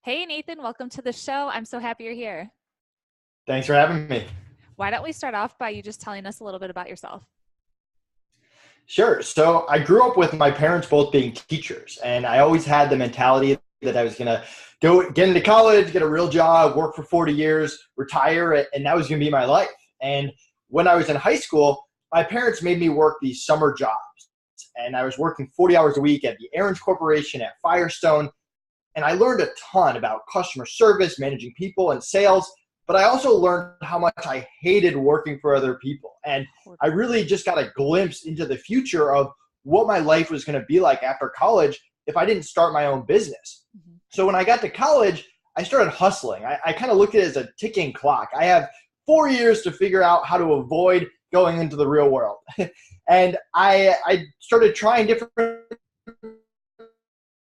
Hey, Nathan, welcome to the show. I'm so happy you're here. Thanks for having me. Why don't we start off by you just telling us a little bit about yourself? Sure. So I grew up with my parents both being teachers, and I always had the mentality that I was going to go get into college, get a real job, work for 40 years, retire, and that was going to be my life. And when I was in high school, my parents made me work these summer jobs, and I was working 40 hours a week at the Aaron's Corporation at Firestone. And I learned a ton about customer service, managing people, and sales. But I also learned how much I hated working for other people. And I really just got a glimpse into the future of what my life was going to be like after college if I didn't start my own business. Mhm. So when I got to college, I started hustling. I kind of looked at it as a ticking clock. I have 4 years to figure out how to avoid going into the real world. And I started trying different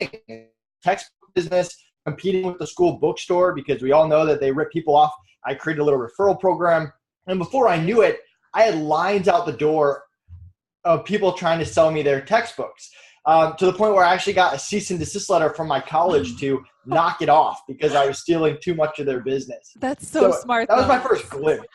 things. Textbook business, competing with the school bookstore because we all know that they rip people off. I created a little referral program. And before I knew it, I had lines out the door of people trying to sell me their textbooks, to the point where I actually got a cease and desist letter from my college to knock it off because I was stealing too much of their business. That's so So smart, that was my though. first glimpse.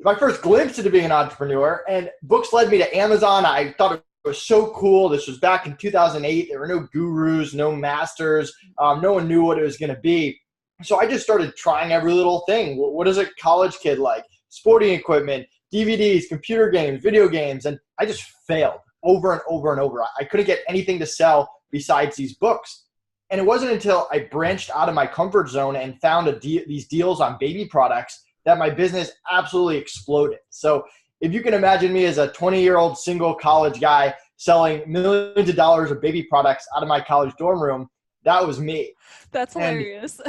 My first glimpse into being an entrepreneur, and books led me to Amazon. I thought it was so cool. This was back in 2008. There were no gurus, no masters. No one knew what it was going to be. So I just started trying every little thing. What does a college kid like? Sporting equipment, DVDs, computer games, video games. And I just failed over and over and over. I couldn't get anything to sell besides these books. And it wasn't until I branched out of my comfort zone and found these deals on baby products that my business absolutely exploded. So if you can imagine me as a 20-year-old single college guy selling millions of dollars of baby products out of my college dorm room, that was me. That's And hilarious.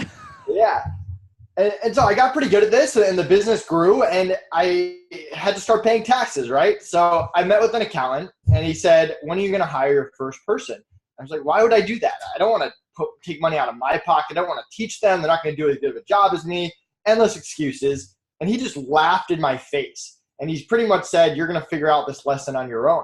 yeah, and so I got pretty good at this, and the business grew, and I had to start paying taxes, right? So I met with an accountant, and he said, "When are you going to hire your first person?" I was like, "Why would I do that? I don't want to take money out of my pocket. I don't want to teach them. They're not going to do as good of a job as me." Endless excuses. And he just laughed in my face. And he's pretty much said, "You're going to figure out this lesson on your own."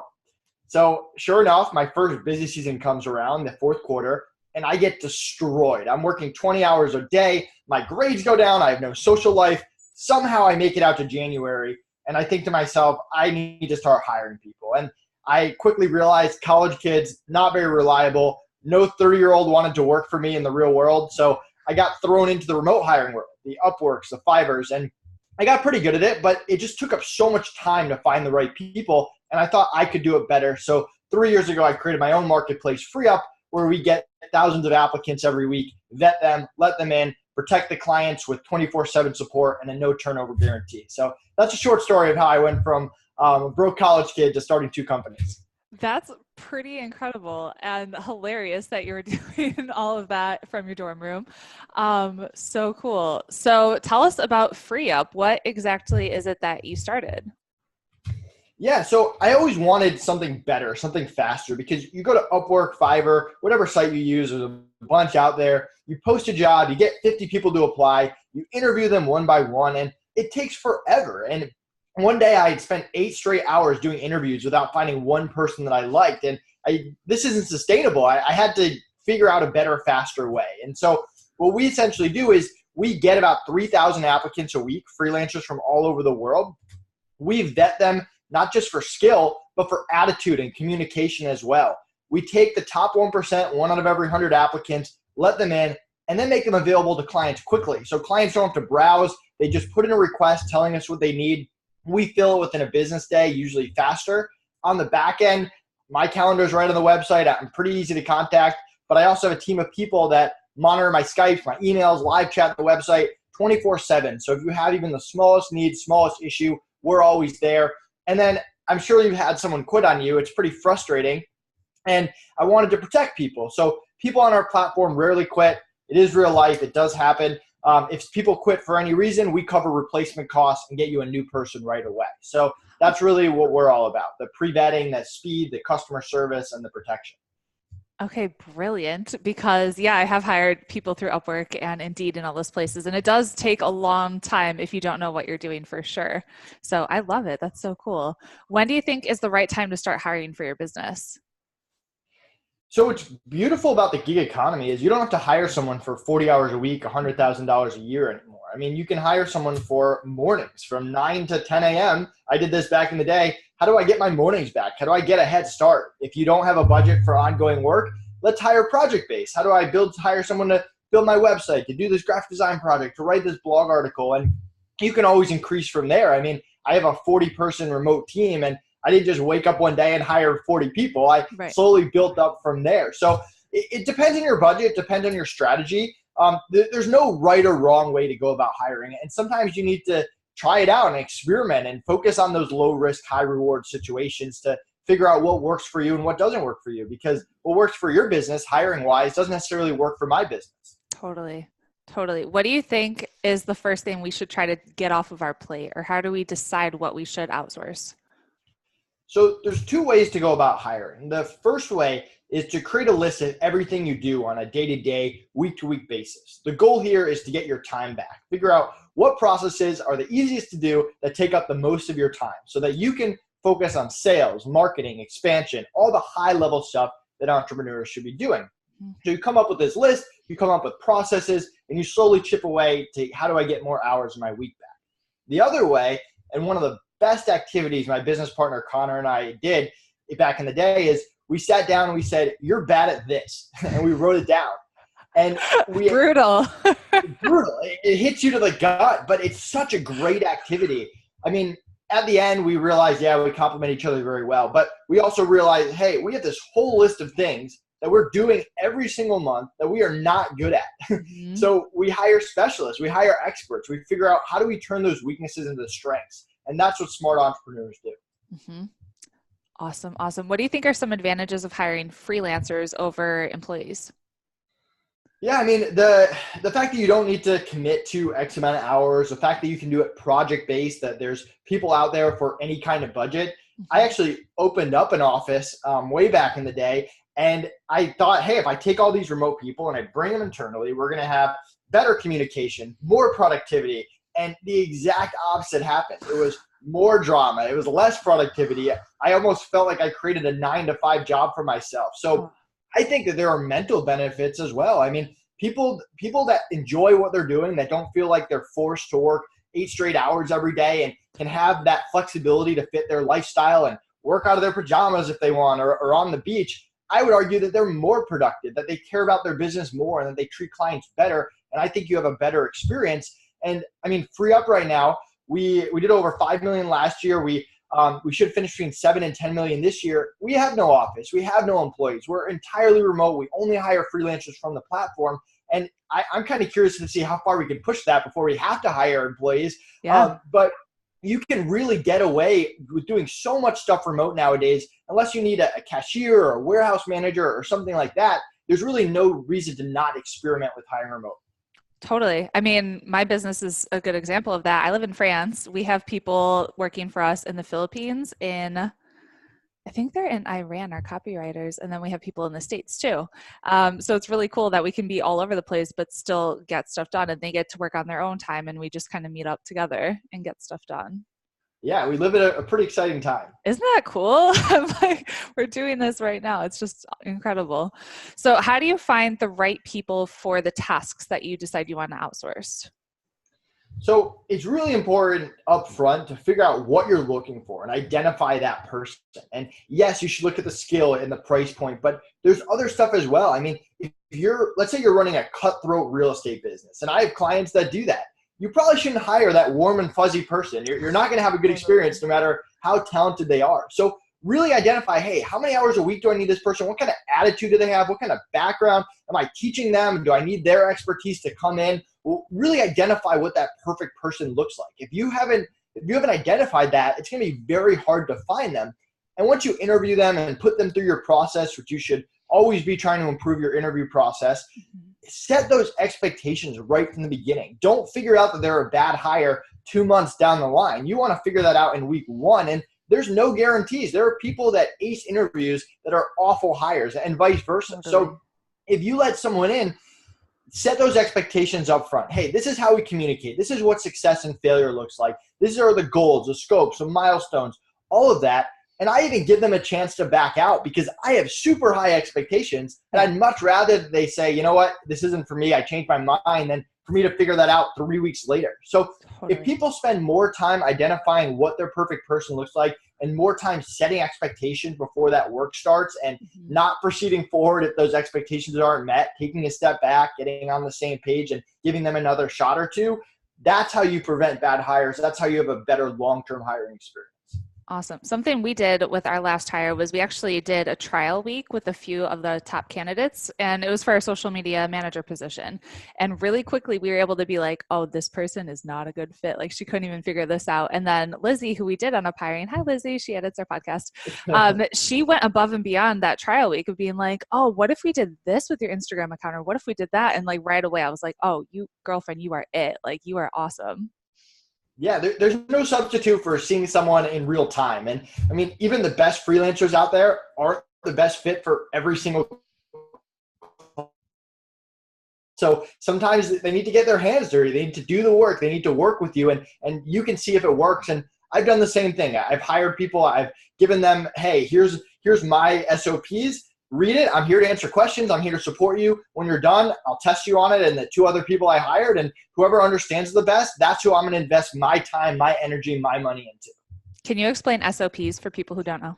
So sure enough, my first busy season comes around, the fourth quarter, and I get destroyed. I'm working 20 hours a day. My grades go down. I have no social life. Somehow I make it out to January, and I think to myself, I need to start hiring people. And I quickly realized college kids, not very reliable. No 30-year-old wanted to work for me in the real world. So I got thrown into the remote hiring world, the Upworks, the Fivers, and I got pretty good at it, but it just took up so much time to find the right people, and I thought I could do it better. So 3 years ago, I created my own marketplace, FreeUp, where we get thousands of applicants every week, vet them, let them in, protect the clients with 24/7 support and a no turnover guarantee. So that's a short story of how I went from a broke college kid to starting two companies. That's pretty incredible and hilarious that you're doing all of that from your dorm room. So cool. So tell us about FreeUp. What exactly is it that you started? Yeah, so I always wanted something better, something faster, because you go to Upwork, Fiverr, whatever site you use, there's a bunch out there. You post a job, you get 50 people to apply, you interview them one by one, and it takes forever. And one day I had spent 8 straight hours doing interviews without finding one person that I liked. And this isn't sustainable. I had to figure out a better, faster way. And so what we essentially do is we get about 3,000 applicants a week, freelancers from all over the world. We vet them not just for skill, but for attitude and communication as well. We take the top 1%, one out of every 100 applicants, let them in, and then make them available to clients quickly. So clients don't have to browse. They just put in a request telling us what they need. We fill it within a business day, usually faster. On the back end, my calendar is right on the website. I'm pretty easy to contact, but I also have a team of people that monitor my Skypes, my emails, live chat on the website 24/7. So if you have even the smallest need, smallest issue, we're always there. And then I'm sure you've had someone quit on you. It's pretty frustrating. And I wanted to protect people. So people on our platform rarely quit. It is real life. It does happen. If people quit for any reason, we cover replacement costs and get you a new person right away. So that's really what we're all about: the pre-vetting, the speed, the customer service, and the protection. Okay, brilliant. Because yeah, I have hired people through Upwork and Indeed and all those places, and it does take a long time if you don't know what you're doing for sure. So I love it. That's so cool. When do you think is the right time to start hiring for your business? So what's beautiful about the gig economy is you don't have to hire someone for 40 hours a week, $100,000 a year anymore. I mean, you can hire someone for mornings from 9 to 10 a.m. I did this back in the day. How do I get my mornings back? How do I get a head start? If you don't have a budget for ongoing work, let's hire project-based. How do I hire someone to build my website, to do this graphic design project, to write this blog article? And you can always increase from there. I mean, I have a 40-person remote team, and I didn't just wake up one day and hire 40 people. I slowly built up from there. So it depends on your budget. It depends on your strategy. There's no right or wrong way to go about hiring. And sometimes you need to try it out and experiment and focus on those low risk, high reward situations to figure out what works for you and what doesn't work for you. Because what works for your business, hiring wise, doesn't necessarily work for my business. Totally. What do you think is the first thing we should try to get off of our plate, or how do we decide what we should outsource? So there's two ways to go about hiring. The first way is to create a list of everything you do on a day-to-day, week-to-week basis. The goal here is to get your time back. Figure out what processes are the easiest to do that take up the most of your time so that you can focus on sales, marketing, expansion, all the high-level stuff that entrepreneurs should be doing. So you come up with this list, you come up with processes, and you slowly chip away to how do I get more hours in my week back. The other way, and one of the best activities my business partner Connor and I did back in the day, is we sat down and we said, you're bad at this. And we wrote it down. And brutal. Brutal. It hits you to the gut, but it's such a great activity. I mean, at the end, we realized, yeah, we complement each other very well. But we also realized, hey, we have this whole list of things that we're doing every single month that we are not good at. Mm-hmm. So we hire specialists, we hire experts, we figure out how do we turn those weaknesses into strengths. And that's what smart entrepreneurs do. Mm-hmm. Awesome. What do you think are some advantages of hiring freelancers over employees? Yeah, I mean, the fact that you don't need to commit to X amount of hours, the fact that you can do it project-based, that there's people out there for any kind of budget. Mm-hmm. I actually opened up an office way back in the day, and I thought, hey, if I take all these remote people and I bring them internally, we're going to have better communication, more productivity. And the exact opposite happened. It was more drama. It was less productivity. I almost felt like I created a 9-to-5 job for myself. So I think that there are mental benefits as well. I mean, people that enjoy what they're doing, that don't feel like they're forced to work 8 straight hours every day and can have that flexibility to fit their lifestyle and work out of their pajamas if they want, or on the beach, I would argue that they're more productive, that they care about their business more, and that they treat clients better. And I think you have a better experience. And I mean, FreeUp right now, we did over 5 million last year. We should finish between 7 and 10 million this year. We have no office. We have no employees. We're entirely remote. We only hire freelancers from the platform. And I'm kind of curious to see how far we can push that before we have to hire employees. Yeah. But you can really get away with doing so much stuff remote nowadays, unless you need a cashier or a warehouse manager or something like that. There's really no reason to not experiment with hiring remote. Totally. I mean, my business is a good example of that. I live in France. We have people working for us in the Philippines, I think they're in Iran, our copywriters, and then we have people in the States too. So it's really cool that we can be all over the place, but still get stuff done, and they get to work on their own time, and we just kind of meet up together and get stuff done. Yeah, we live at a pretty exciting time. Isn't that cool? Like, we're doing this right now. It's just incredible. So how do you find the right people for the tasks that you decide you want to outsource? So it's really important up front to figure out what you're looking for and identify that person. And yes, you should look at the skill and the price point, but there's other stuff as well. I mean, let's say you're running a cutthroat real estate business, and I have clients that do that. You probably shouldn't hire that warm and fuzzy person. You're not going to have a good experience no matter how talented they are. So really identify, hey, how many hours a week do I need this person? What kind of attitude do they have? What kind of background am I teaching them? Do I need their expertise to come in? Well, really identify what that perfect person looks like. If you haven't identified that, it's going to be very hard to find them. And once you interview them and put them through your process, which you should always be trying to improve your interview process, set those expectations right from the beginning. Don't figure out that they're a bad hire 2 months down the line. You want to figure that out in week 1. And there's no guarantees. There are people that ace interviews that are awful hires, and vice versa. Totally. So if you let someone in, set those expectations up front. Hey, this is how we communicate. This is what success and failure looks like. These are the goals, the scopes, the milestones, all of that. And I even give them a chance to back out because I have super high expectations. And I'd much rather they say, you know what, this isn't for me, I changed my mind, than for me to figure that out 3 weeks later. So if people spend more time identifying what their perfect person looks like and more time setting expectations before that work starts and not proceeding forward if those expectations aren't met, taking a step back, getting on the same page and giving them another shot or two, that's how you prevent bad hires. That's how you have a better long-term hiring experience. Awesome. Something we did with our last hire was we actually did a trial week with a few of the top candidates, and it was for our social media manager position. And really quickly, we were able to be like, oh, this person is not a good fit. Like, she couldn't even figure this out. And then Lizzie, who we did end up hiring, hi, Lizzie, she edits our podcast. She went above and beyond that trial week of being like, oh, what if we did this with your Instagram account? Or what if we did that? And like right away, I was like, oh, you girlfriend, you are it. Like, you are awesome. Yeah, there's no substitute for seeing someone in real time. And I mean, even the best freelancers out there aren't the best fit for every single. So sometimes they need to get their hands dirty. They need to do the work. They need to work with you, and you can see if it works. And I've done the same thing. I've hired people. I've given them, hey, here's my SOPs. Read it. I'm here to answer questions. I'm here to support you. When you're done, I'll test you on it and the 2 other people I hired, and whoever understands the best, that's who I'm going to invest my time, my energy, my money into. Can you explain SOPs for people who don't know?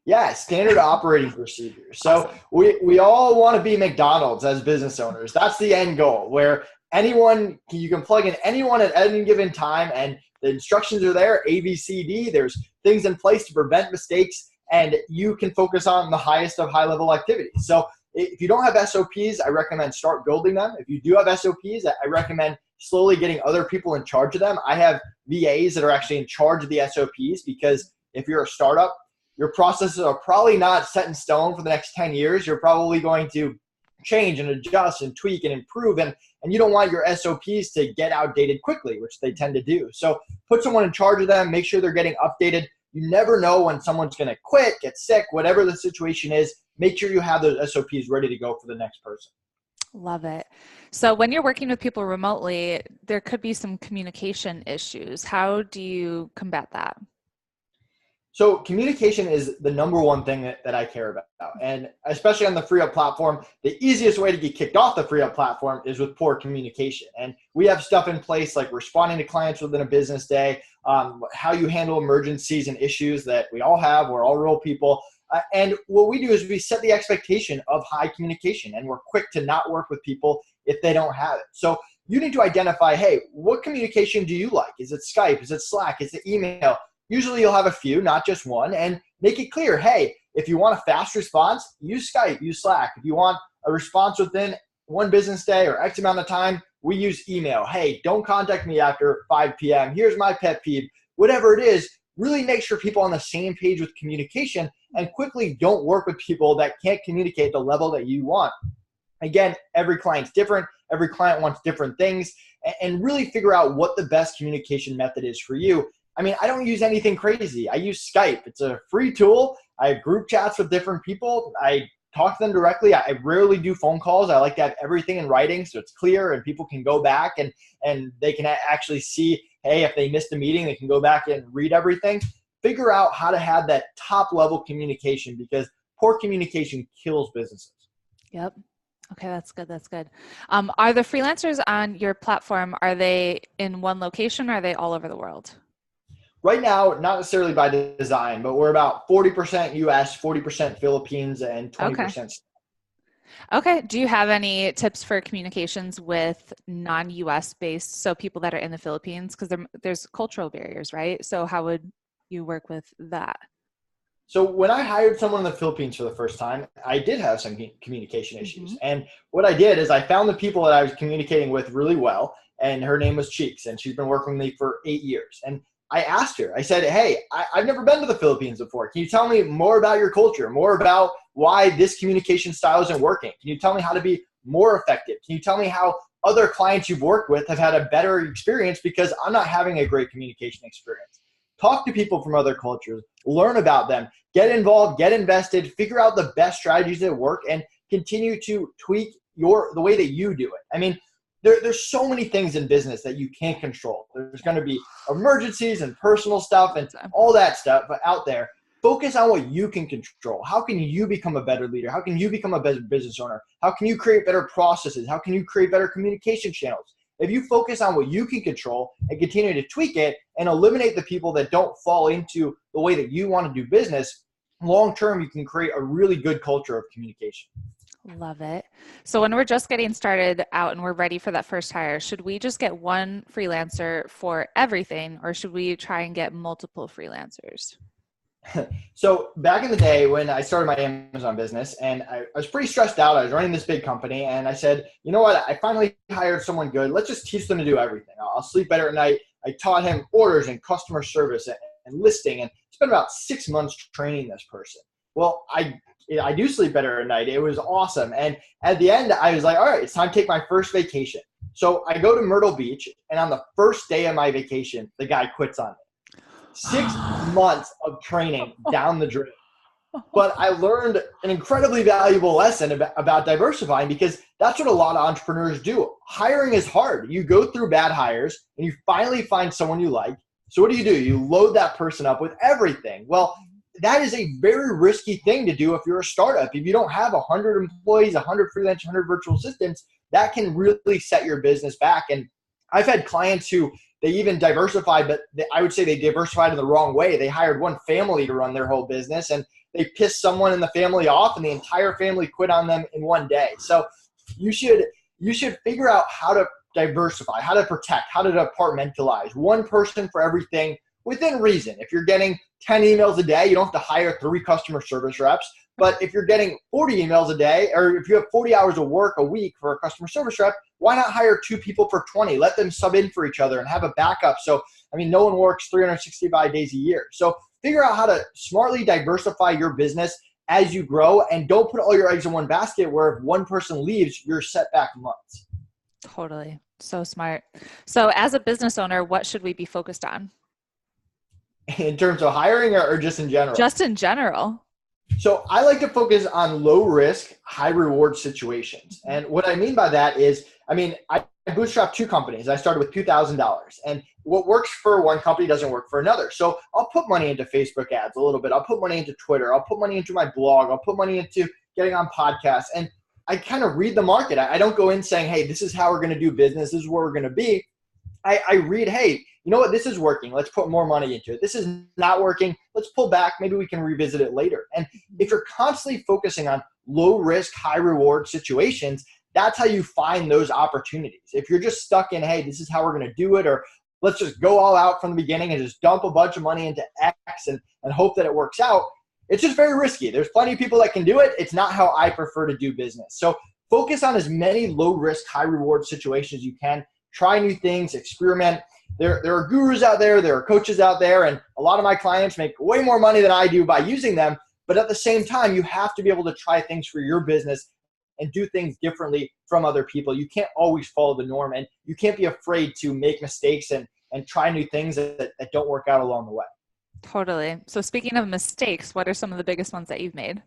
Yeah, standard operating procedures. So Awesome. we all want to be McDonald's as business owners. That's the end goal, where you can plug in anyone at any given time, and the instructions are there, A, B, C, D. There's things in place to prevent mistakes, and you can focus on the highest of high-level activities. So if you don't have SOPs, I recommend start building them. If you do have SOPs, I recommend slowly getting other people in charge of them. I have VAs that are actually in charge of the SOPs, because if you're a startup, your processes are probably not set in stone for the next 10 years. You're probably going to change and adjust and tweak and improve, and you don't want your SOPs to get outdated quickly, which they tend to do. So put someone in charge of them, make sure they're getting updated. You never know when someone's going to quit, get sick, whatever the situation is. Make sure you have those SOPs ready to go for the next person. Love it. So when you're working with people remotely, there could be some communication issues. How do you combat that? So communication is the number one thing that I care about. And especially on the FreeUp platform, the easiest way to get kicked off the FreeUp platform is with poor communication. And we have stuff in place like responding to clients within a business day, how you handle emergencies and issues that we all have. We're all real people. And what we do is we set the expectation of high communication, and we're quick to not work with people if they don't have it. So you need to identify, hey, what communication do you like? Is it Skype? Is it Slack? Is it email? Usually you'll have a few, not just one, and make it clear, hey, if you want a fast response, use Skype, use Slack. If you want a response within one business day or X amount of time, we use email. Hey, don't contact me after 5 p.m. Here's my pet peeve. Whatever it is, really make sure people are on the same page with communication, and quickly don't work with people that can't communicate the level that you want. Again, every client's different. Every client wants different things, and really figure out what the best communication method is for you. I mean, I don't use anything crazy. I use Skype. It's a free tool. I have group chats with different people. I talk to them directly. I rarely do phone calls. I like to have everything in writing so it's clear and people can go back and they can actually see, hey, if they missed a meeting, they can go back and read everything. Figure out how to have that top level communication, because poor communication kills businesses. Yep. Okay, that's good. That's good. Are the freelancers on your platform, are they in one location, or are they all over the world? Right now, not necessarily by design, but we're about 40% US, 40% Philippines, and 20%. Okay. Do you have any tips for communications with non-US based, so people that are in the Philippines? Because there's cultural barriers, right? So how would you work with that? So when I hired someone in the Philippines for the first time, I did have some communication issues. Mm-hmm. And what I did is I found the people that I was communicating with really well, and her name was Cheeks, and she's been working with me for 8 years. And I asked her, I said, hey, I've never been to the Philippines before. Can you tell me more about your culture, more about why this communication style isn't working? Can you tell me how to be more effective? Can you tell me how other clients you've worked with have had a better experience, because I'm not having a great communication experience? Talk to people from other cultures, learn about them, get involved, get invested, figure out the best strategies that work, and continue to tweak the way that you do it. I mean, there's so many things in business that you can't control. There's going to be emergencies and personal stuff and all that stuff out there. focus on what you can control. How can you become a better leader? How can you become a better business owner? How can you create better processes? How can you create better communication channels? If you focus on what you can control and continue to tweak it and eliminate the people that don't fall into the way that you want to do business, long term, you can create a really good culture of communication. Love it. So when we're just getting started out and we're ready for that first hire, should we just get one freelancer for everything, or should we try and get multiple freelancers? So back in the day when I started my Amazon business, and I was pretty stressed out, I was running this big company, and I said, you know what, I finally hired someone good. Let's just teach them to do everything. I'll sleep better at night. I taught him orders and customer service and listing, and spent about 6 months training this person. Well, I do sleep better at night. It was awesome. And at the end, I was like, all right, it's time to take my first vacation. So I go to Myrtle Beach, and on the first day of my vacation, the guy quits on me. 6 months of training down the drain. But I learned an incredibly valuable lesson about diversifying, because that's what a lot of entrepreneurs do. Hiring is hard. You go through bad hires and you finally find someone you like. So what do? You load that person up with everything. Well, that is a very risky thing to do if you're a startup. If you don't have 100 employees, 100 freelancers, 100 virtual assistants, that can really set your business back. And I've had clients who they even diversified, but I would say they diversified in the wrong way. They hired one family to run their whole business, and they pissed someone in the family off, and the entire family quit on them in one day. So you should figure out how to diversify, how to protect, how to departmentalize. One person for everything within reason. If you're getting 10 emails a day, you don't have to hire 3 customer service reps. But if you're getting 40 emails a day, or if you have 40 hours of work a week for a customer service rep, why not hire 2 people for 20? Let them sub in for each other and have a backup. So, no one works 365 days a year. So figure out how to smartly diversify your business as you grow, and don't put all your eggs in one basket where if one person leaves, you're set back months. Totally. So smart. So as a business owner, what should we be focused on? In terms of hiring, or just in general? Just in general. So I like to focus on low risk, high reward situations. And what I mean by that is, I bootstrapped 2 companies. I started with $2,000, and what works for one company doesn't work for another. So I'll put money into Facebook ads a little bit. I'll put money into Twitter. I'll put money into my blog. I'll put money into getting on podcasts. And I kind of read the market. I don't go in saying, hey, this is how we're going to do business. This is where we're going to be. I read, hey, you know what? This is working. Let's put more money into it. This is not working. Let's pull back. Maybe we can revisit it later. And if you're constantly focusing on low risk, high reward situations, that's how you find those opportunities. If you're just stuck in, hey, this is how we're going to do it, or let's just go all out from the beginning and just dump a bunch of money into X and hope that it works out, it's just very risky. There's plenty of people that can do it. It's not how I prefer to do business. So focus on as many low risk, high reward situations you can. Try new things, experiment. There are gurus out there, there are coaches out there, and a lot of my clients make way more money than I do by using them. But at the same time, you have to be able to try things for your business and do things differently from other people. You can't always follow the norm, and you can't be afraid to make mistakes and try new things that don't work out along the way. Totally. So speaking of mistakes, what are some of the biggest ones that you've made?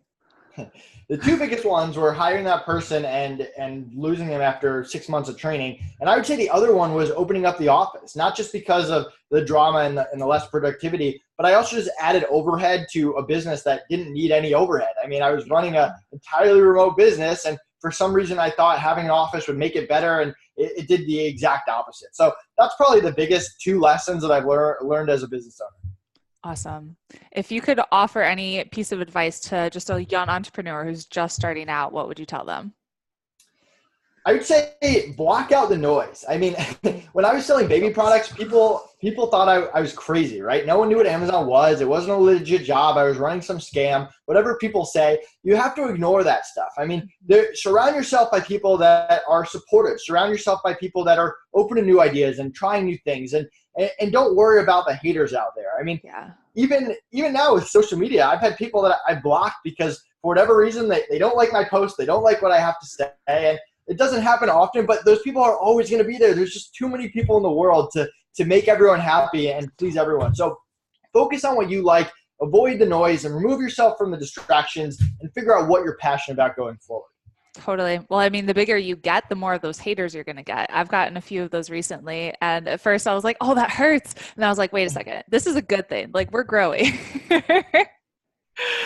The 2 biggest ones were hiring that person and losing them after 6 months of training. And I would say the other one was opening up the office, not just because of the drama and the less productivity, but I also just added overhead to a business that didn't need any overhead. I was running an entirely remote business, and for some reason I thought having an office would make it better, and it did the exact opposite. So that's probably the biggest 2 lessons that I've learned as a business owner. Awesome. If you could offer any piece of advice to just a young entrepreneur who's just starting out, what would you tell them? I would say block out the noise. When I was selling baby products, people thought I was crazy, right? No one knew what Amazon was. It wasn't a legit job. I was running some scam. Whatever people say, you have to ignore that stuff. Surround yourself by people that are supportive. Surround yourself by people that are open to new ideas and trying new things. And don't worry about the haters out there. Even now with social media, I've had people that I blocked because for whatever reason, they don't like my posts. They don't like what I have to say. And it doesn't happen often, but those people are always going to be there. There's just too many people in the world to make everyone happy and please everyone. So focus on what you like, avoid the noise, and remove yourself from the distractions and figure out what you're passionate about going forward. Totally. Well, the bigger you get, the more of those haters you're going to get. I've gotten a few of those recently. And at first I was like, oh, that hurts. And I was like, wait a second, this is a good thing. We're growing.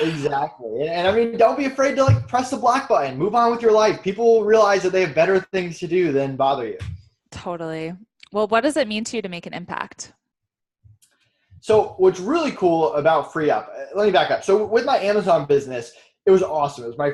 Exactly. And I mean, don't be afraid to like press the block button, move on with your life. People will realize that they have better things to do than bother you. Totally. Well, what does it mean to you to make an impact? So what's really cool about FreeUp, let me back up. So with my Amazon business, it was awesome. It was my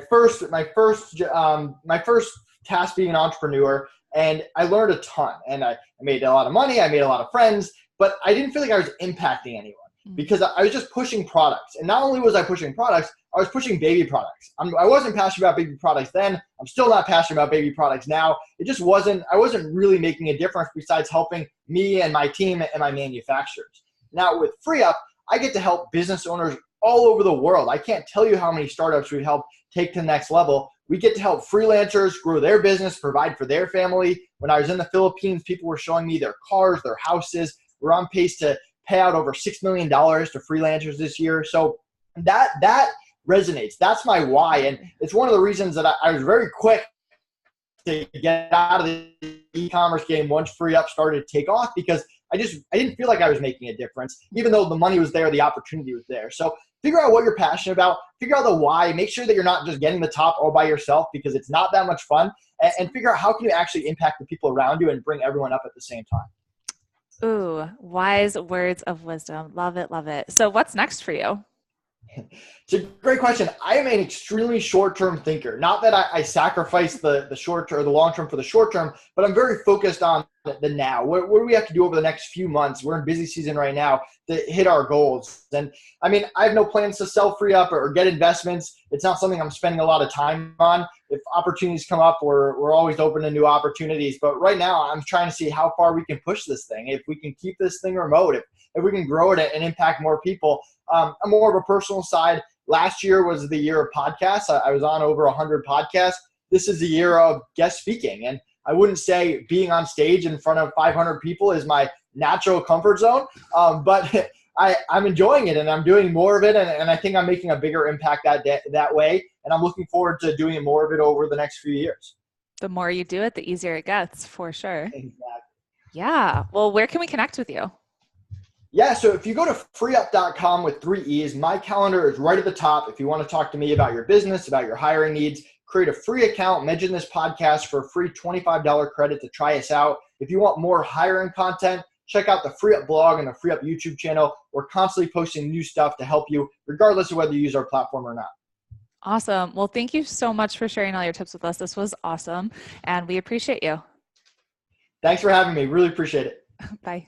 first task being an entrepreneur, and I learned a ton. And I made a lot of money. I made a lot of friends, but I didn't feel like I was impacting anyone because I was just pushing products. And not only was I pushing products, I was pushing baby products. I wasn't passionate about baby products then. I'm still not passionate about baby products now. It just wasn't. I wasn't really making a difference besides helping me and my team and my manufacturers. Now with FreeUp, I get to help business owners all over the world. I can't tell you how many startups we help take to the next level. We get to help freelancers grow their business, provide for their family. When I was in the Philippines, people were showing me their cars, their houses. We're on pace to pay out over $6 million to freelancers this year. So that resonates. That's my why. And it's one of the reasons that I was very quick to get out of the e-commerce game once FreeUp started to take off, because I didn't feel like I was making a difference, even though the money was there, the opportunity was there. So figure out what you're passionate about, figure out the why, make sure that you're not just getting the top all by yourself, because it's not that much fun, and figure out how can you actually impact the people around you and bring everyone up at the same time. Ooh, wise words of wisdom. Love it. Love it. So what's next for you? It's a great question. I am an extremely short-term thinker. Not that I sacrifice the short term or the long term for the short term, but I'm very focused on the now. What do we have to do over the next few months? We're in busy season right now to hit our goals. And I mean, I have no plans to sell FreeUp or get investments. It's not something I'm spending a lot of time on. If opportunities come up, we're always open to new opportunities. But right now, I'm trying to see how far we can push this thing. If we can keep this thing remote, if we can grow it and impact more people. I'm more of a personal side. Last year was the year of podcasts. I was on over 100 podcasts. This is the year of guest speaking. And I wouldn't say being on stage in front of 500 people is my natural comfort zone, but I'm enjoying it and I'm doing more of it. And I think I'm making a bigger impact that way. And I'm looking forward to doing more of it over the next few years. The more you do it, the easier it gets, for sure. Exactly. Yeah. Well, where can we connect with you? Yeah, so if you go to freeup.com with 3 E's, my calendar is right at the top. If you want to talk to me about your business, about your hiring needs, create a free account, mention this podcast for a free $25 credit to try us out. If you want more hiring content, check out the FreeUp blog and the FreeUp YouTube channel. We're constantly posting new stuff to help you, regardless of whether you use our platform or not. Awesome. Well, thank you so much for sharing all your tips with us. This was awesome, and we appreciate you. Thanks for having me. Really appreciate it. Bye.